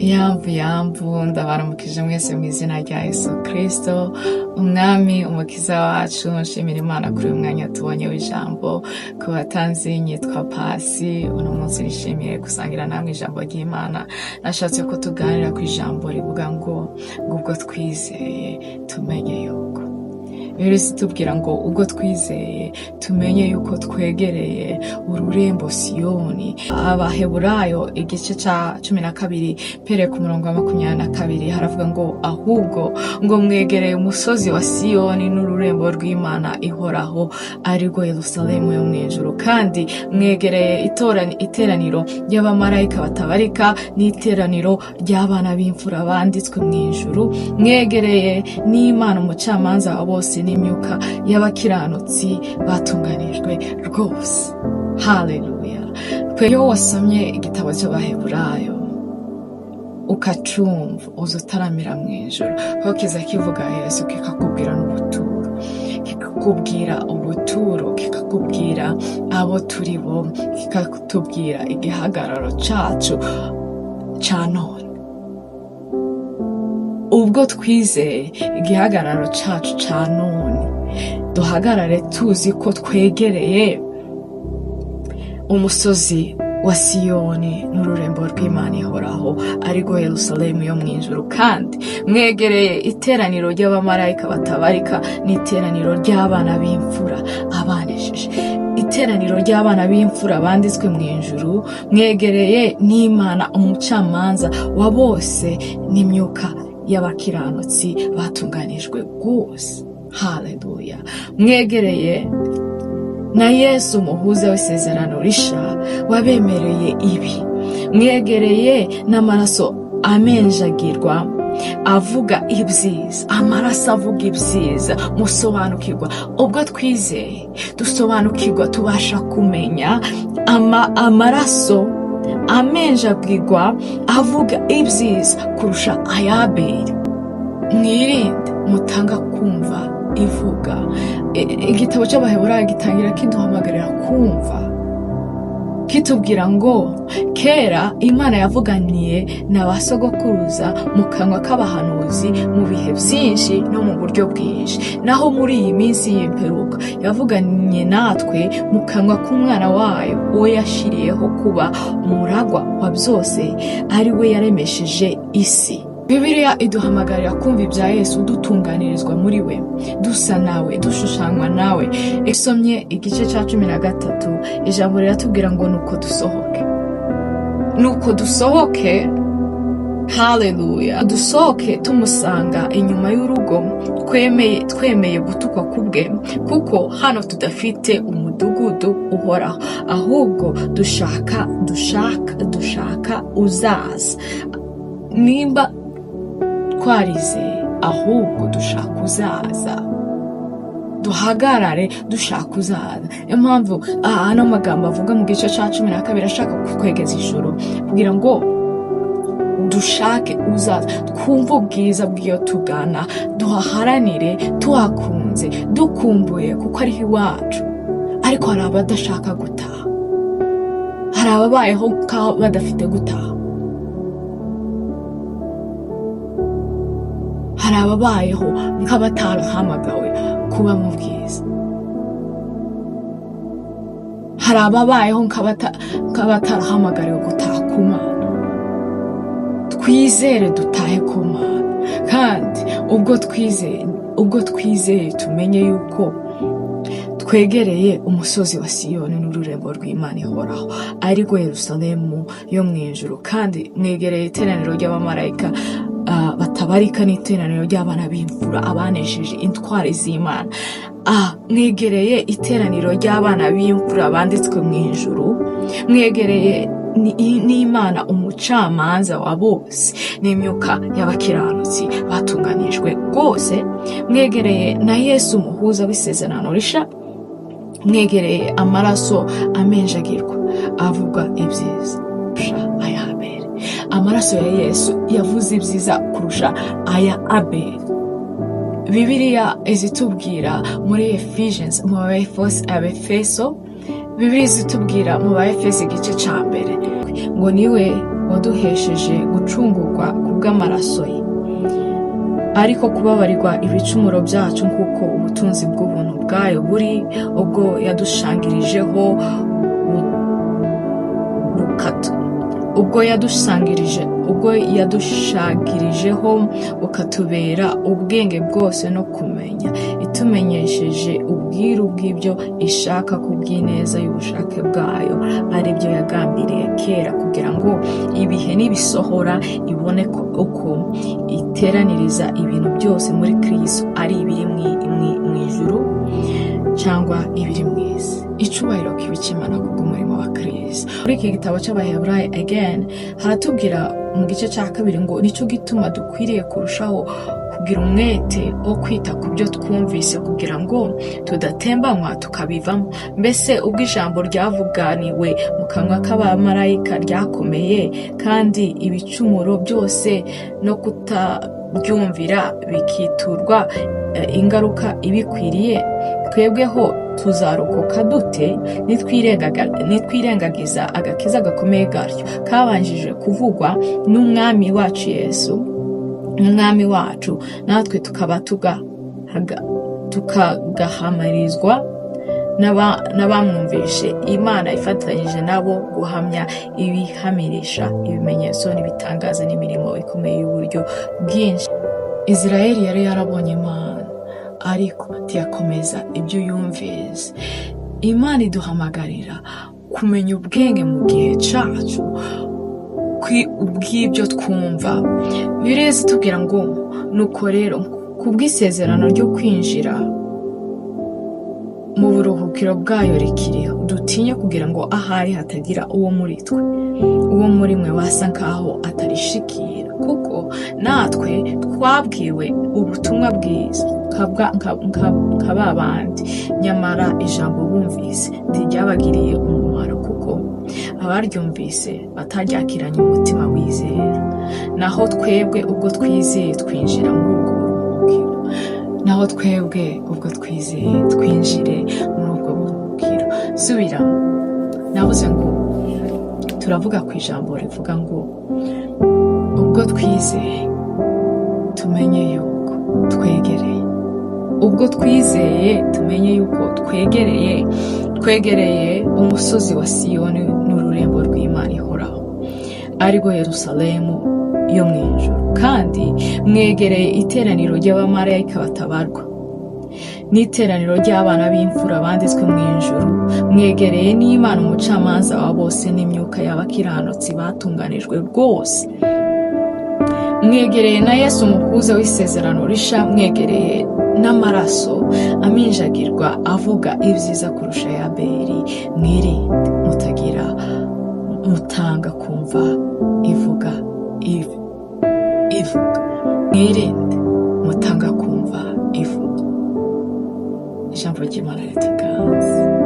Yambu ndabaramukije mwese mu izina rya Yesu Kristo, umwami umukiza wacu. Nshimira Imana kuri uyu mwanya tubonye w'ijambo. Ku batanzi nyitwa Pasi, uno munsi nishimiye gusangira namwe ijambo ry'Imana. Nashatse ko tuganira ku ijambo rivuga ngo ubwo twizeye tumenye yuko. Birisi tubwira ngo ubwo twizeye tumenye yuko twegereye ururembo Siyoni. Abaheburayo igice ca 12 pere ku murongo wa 22 haravuga ngo ahubwo ngo mwegereye umusozi wa Siyoni n'ururembo rw'Imana ihoraho arirwo Yerusalemu yo mwijuru, kandi mwegereye iteraniro ry'abamarayika batabarika n'iteraniro ry'abana b'imfura banditswe mwijuru, mwegereye n'Imana umucamanza wa bose n'imyuka y'abakiranutsi batunganijwe rwose. Haleluya. Iyo wasomye igitabo cy'Abaheburayo ukacumva uzutaramira mwijuru, kuko kiza kivuga Yesu, kikakubwira n'ubuturo, kikakubwira ubuturo, kikakubwira abo turi bo, kikatubwira igihagararo cacu ca none. Ubwo twizeye igihagararo cacu ca none, duhagarare tuzi ko twegereye umusozi wa Siyoni n'ururembo rw'Imana ihoraho arirwo Yerusalemu yo mwijuru, kandi mwegereye iteraniro ry'abamarayika batabarika n'iteraniro ry'abana b'imfura abanesheje, iteraniro ry'abana b'imfura banditswe mwijuru, mwegereye n'Imana umucamanza wa bose n'imyuka y'abakiranutsi batunganijwe rwose. Haleluya. Mwegereye na Yesu umuhuza w'isezerano risha wabemereye ibi, mwegereye n'amaraso amenjagirwa avuga ibyiza, amaraso avuga ibyiza. Musobanukirwa ubwo twizeye, dusobanukirwa, tubasha kumenya amaraso amenjagirwa avuga ibyiza kurusha ayabeli. Mwirinde mutanga kumva ivuga. Igitabo cy'Abaheburayo gitangira kiduhamagarira kumva, kitubwira ngo kera Imana yavuganiye n'abasogokuruza mu kanwa k'abahanuzi mu bihe byinshi no mu buryo bwinshi, naho muri iyi minsi y'imperuka yavuganiye natwe mu kanwa k'umwana wayo, uwo yashiriyeho kuba umuragwa wa byose, ari we yaremesheje isi. Bibiliya iduhamagarira kumva ibya Yesu, dutunganirizwa muri we, dusa nawe, dushushanywa nawe. Isomye igice ca 13 ijambo riratubwira ngo nuko dusohoke. Haleluya. Dusohoke tumusanga inyuma y'urugo, twemeye gutukwa kubwe, kuko hano tudafite umudugudu uhoraho, ahubwo dushaka uzaza. Nimba twarizeye, ahubwo dushaka uzaza, duhagarare dushaka uzaza. Niyo mpamvu ano magambo avuga mu gice ca 12 ashaka kukwegeza ijuru, kugira ngo dushake uzaza, twumve ubwiza bw'iyo tugana, duhaharanire, tuhakunze, dukumbuye, kuko ari iwacu. Ariko hari abadashaka gutaha, hari ababayeho nk'aho badafite gutaha, hari ababayeho nk'abatarahamagawe kuba mu bwiza, hari ababayeho nk'abatarahamagariwe gutaha ku Mana. Twizere dutahe ku Mana, kandi ubwo twizeye tumenye yuko twegereye umusozi wa Siyoni n'ururembo rw'Imana ihoraho arirwo Yerusalemu yo mwijuru, kandi mwegereye iteraniro ry'abamarayika batabarika n'iteraniro ry'abana b'imfura abanesheje intwari z'Imana. Mwegereye iteraniro ry'abana b'imfura banditswe mwijuru, mwegereye n'Imana umucamanza wa bose n'imyuka y'abakiranutsi batunganijwe rwose, mwegereye na Yesu umuhuza w'isezerano risha, mwegereye amaraso amenjagirwa avuga ibyiza kurusha aya Abeli. Amaraso ya Yesu yavuze ibyiza kurusha aya Abeli. Bibiliya izitubwira muri Ephesians, mu Abefeso, Bibiliya izitubwira mu Baefeso igice ca mbere ngo niwe waduhesheje gucungurwa kubw'amaraso ye, ariko kubabarirwa ibicumuro byacu nk'uko ubutunzi bw'ubuntu bwayo buri, ubwo yadushangirijeho ubwo yadushagirijeho ukatubera ubwenge bwose no kumenya, itumenyesheje ubwiru bw'ibyo ishaka kubw'ineza y'ubushake bwayo, ari byo yagambiriye kera kugira ngo ibihe nibisohora ibone uko iteraniriza ibintu byose muri Kristo, ari ibiri mu ijuru cyangwa ibiri mu isi. Icubahiro kibe Imana kubw'umurimo wa Kristo. Muri iki gitabo cy'Abaheburayo again haratubwira mu gice cya 2 ngo nicyo gituma dukwiriye kurushaho kugira umwete wo kwita ku byo twumvise kugira ngo tudatembanywa tukabivamo. Mbese ubwo ijambo ryavuganiwe mu kanwa k'abamarayika ryakomeye, kandi ibicumuro byose no kutabyumvira bikiturwa ingaruka ibikwiriye, twebweho tuzarokoka dute nitwirengagiza agakiza gakomeye gatyo kabanjije kuvugwa n'umwami wacu Yesu, n'umwami wacu, natwe tukaba tukagahamarizwa n'abamwumvishe, Imana ifatanyije nabo guhamya ibihamirisha ibimenyetso n'ibitangaza n'imirimo ikomeye y'uburyo bwinshi. Israeli yari yarabonye Imana, ariko ntiyakomeza ibyo yumvise. Imana iduhamagarira kumenya ubwenge mu gihe cyacu ubw'ibyo twumva. Bibiliya itubwira ngo nuko rero kubw'isezerano ryo kwinjira mu buruhukiro bwayo rikiriho, dutinye kugira ngo ahari hatagira uwo muri mwe wasa nkaho atarishikira, kuko natwe twabwiwe ubutumwa bwiza nk'abandi, nyamara ijambo bumvise ntiryabagiriye umumaro, kuko abaryumvise bataryakiranye umutima wizera. Naho twebwe ubwo twizeye twinjira muri ubwo buruhukiro. Twinjire muri ubwo buruhukiro. Subira, navuze ngo turavuga ku ijambo rivuga ngo ubwo twizeye tumenye yuko twegereye. Ubwo twizeye tumenye yuko twegereye umusozi wa Siyoni n'ururembo rw'Imana ihoraho, arirwo Yerusalemu yo mu ijuru, kandi mwegereye iteraniro ry'abamarayika batabarwa n'iteraniro ry'abana b'imfura banditswe mu ijuru, mwegereye n'Imana umucamanza wa bose n'imyuka y'abakiranutsi batunganijwe rwose, mwegereye na Yesu umukuza w'isezerano risha, mwegereye n'amaraso aminjagirwa avuga ibyiza kurusha ya Abeli. Mwirinde mutagira mutanga kumva ivuga, mwirinde mutanga kumva ivuga. Ijambo ry'Imana rituganze.